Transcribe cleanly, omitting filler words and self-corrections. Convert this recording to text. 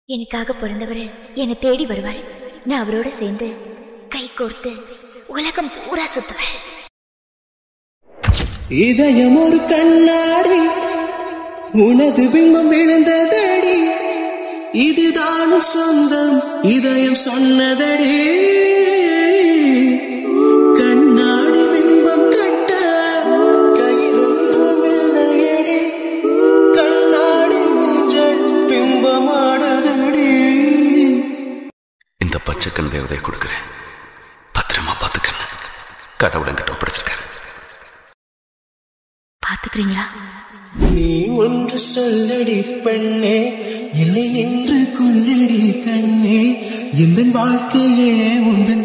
எனக்காக பிறந்தவர் என்னை தேடி வருவார். நான் அவரோட சேர்ந்து கை கோர்த்து உலகம் பூரா சுத்துவேன். இதயம் ஒரு கண்ணாடி, உனது பிம்பம் விழுந்ததடி, இதுதான் சொந்தம் இதயம் சொன்னதடி. கண்ணாடி பிம்பம் கட்ட கயிறொன்றும் இல்லையடி, கண்ணாடி மூஞ்சல் பிம்பமாடுதடி. இந்த பச்சை கண் தேவதையை கொடுக்கிறேன், பத்திரமா பார்த்துக்கண்ண. கடவுளங்கிட்ட ஒப்படைச்சிருக்காரு. பாத்துக்கிறீங்களா? நீ ஒன்று சொல்லடி பெண்ணே, என்னை நின்று கொள்ளடி கண்ணே, எந்த வாழ்க்கையே உந்தன்